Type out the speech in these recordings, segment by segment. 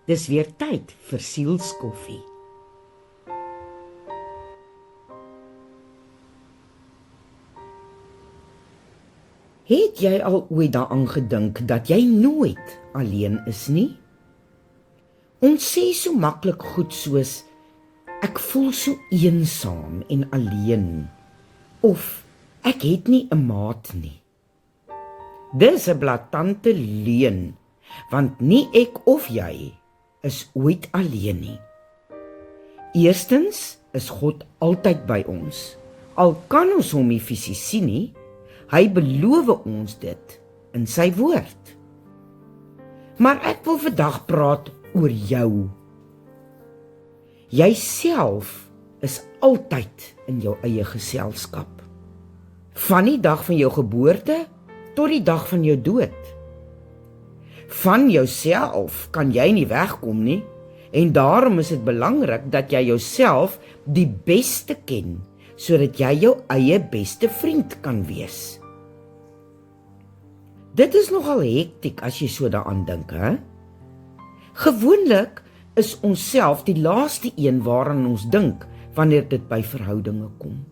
Dis weer tyd vir sielskoffie. Het jy al ooit daaraan gedink dat jy nooit alleen is nie? Ons sê so maklik goed soos ek voel so eensaam en alleen, of ek het nie 'n maat nie. Dis 'n blaatante leuen, want nie ek of jy is ooit alleen nie. Eerstens is God altyd by ons. Al kan ons hom nie fisies sien nie, hy beloof ons dit in sy woord. Maar ek wil vandag praat oor jou. Jy self is altyd in jou eie geselskap. Van die dag van jou geboorte tot die dag van jou dood. Van jouself kan jy nie wegkom nie, en daarom is dit belangrik dat jy jouself die beste ken, sodat jy jou eie beste vriend kan wees. Dit is nogal hektiek as jy so daaraan dink, hè? Gewoonlik is ons self die laaste een waaraan ons dink wanneer dit by verhoudinge kom.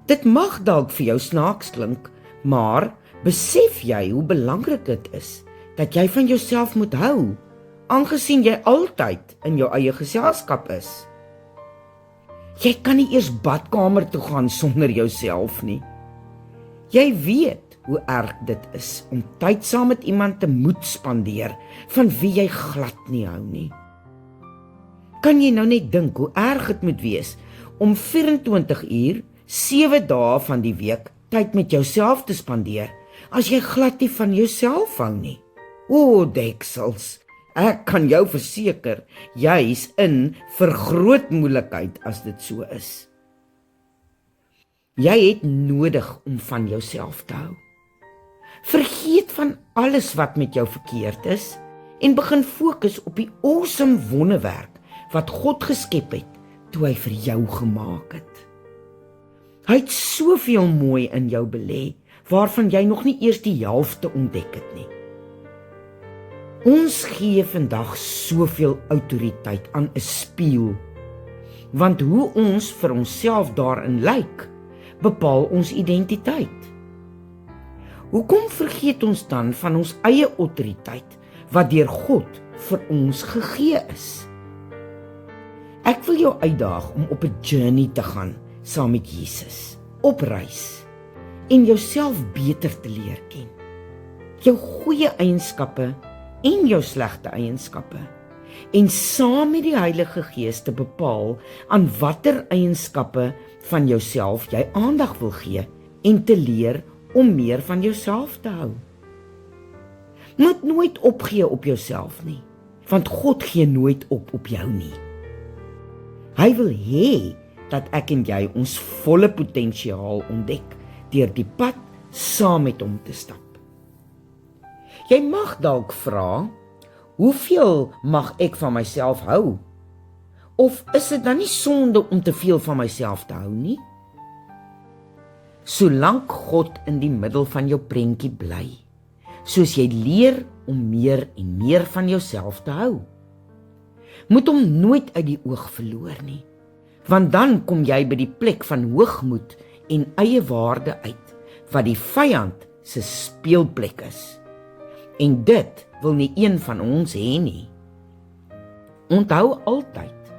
Dit mag dalk vir jou snaaks klink, maar besef jy hoe belangrik dit is dat jy van jouself moet hou, aangesien jy altyd in jou eie geselskap is. Jy kan nie eers badkamer toe gaan sonder jouself nie. Jy weet hoe erg dit is om tyd saam met iemand te moet spandeer van wie jy glad nie hou nie. Kan jy nou net dink hoe erg dit moet wees om 24 uur, 7 dae van die week tyd met jouself te spandeer as jy glad nie van jouself hou nie? O, deksels, ek kan jou verseker, jy's in vir groot moeilikheid as dit so is. Jy het nodig om van jouself te hou. Vergeet van alles wat met jou verkeerd is en begin fokus op die awesome wonderwerk wat God geskep het toe hy vir jou gemaak het. Hy het soveel mooi in jou belê waarvan jy nog nie eers die helfte ontdek het nie. Ons gee vandag soveel autoriteit aan 'n spieël, want hoe ons vir onsself daarin lyk, bepaal ons identiteit. Hoekom vergeet ons dan van ons eie autoriteit wat deur God vir ons gegee is? Ek wil jou uitdaag om op 'n journey te gaan saam met Jesus, op reis, en jouself beter te leer ken. Jou goeie eienskappe en jou slegte eienskappe, en saam met die Heilige Gees te bepaal aan watter eienskappe van jouself jy aandag wil gee en te leer om meer van jouself te hou. Moet nooit opgee op jouself nie, want God gee nooit op jou nie. Hy wil hê dat ek en jy ons volle potensiaal ontdek deur die pad saam met hom te stap. Jy mag dalk vra, hoeveel mag ek van myself hou? Of is dit dan nie sonde om te veel van myself te hou nie? Solank God in die middel van jou prentjie bly, soos jy leer om meer en meer van jouself te hou, moet hom nooit uit die oog verloor nie, want dan kom jy by die plek van hoogmoed en eie waarde uit, wat die vyand se speelplek is. En dit wil nie een van ons hê nie. Onthou altyd,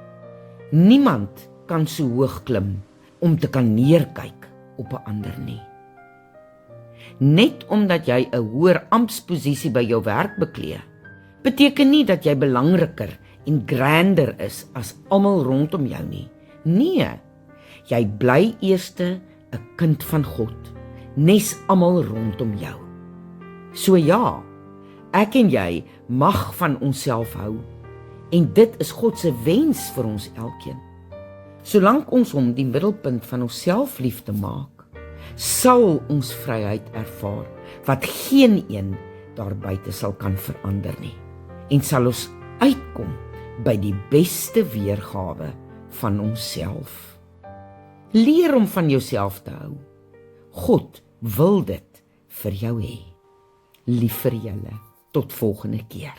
niemand kan so hoog klim om te kan neerkyk op 'n ander nie. Net omdat jy 'n hoër amptsposisie by jou werk beklee, beteken nie dat jy belangriker en grander is as almal rondom jou nie. Nee, jy bly eerste 'n kind van God, nes almal rondom jou. So ja, ek en jy mag van onsself hou, en dit is God se wens vir ons elkeen. Solank ons hom die middelpunt van ons selfliefde maak, sal ons vryheid ervaar, wat geen een daar buite sal kan verander nie, en sal ons uitkom by die beste weergawe van onsself. Leer om van jouself te hou. God wil dit vir jou hê. Lief vir julle. Tot volgende keer.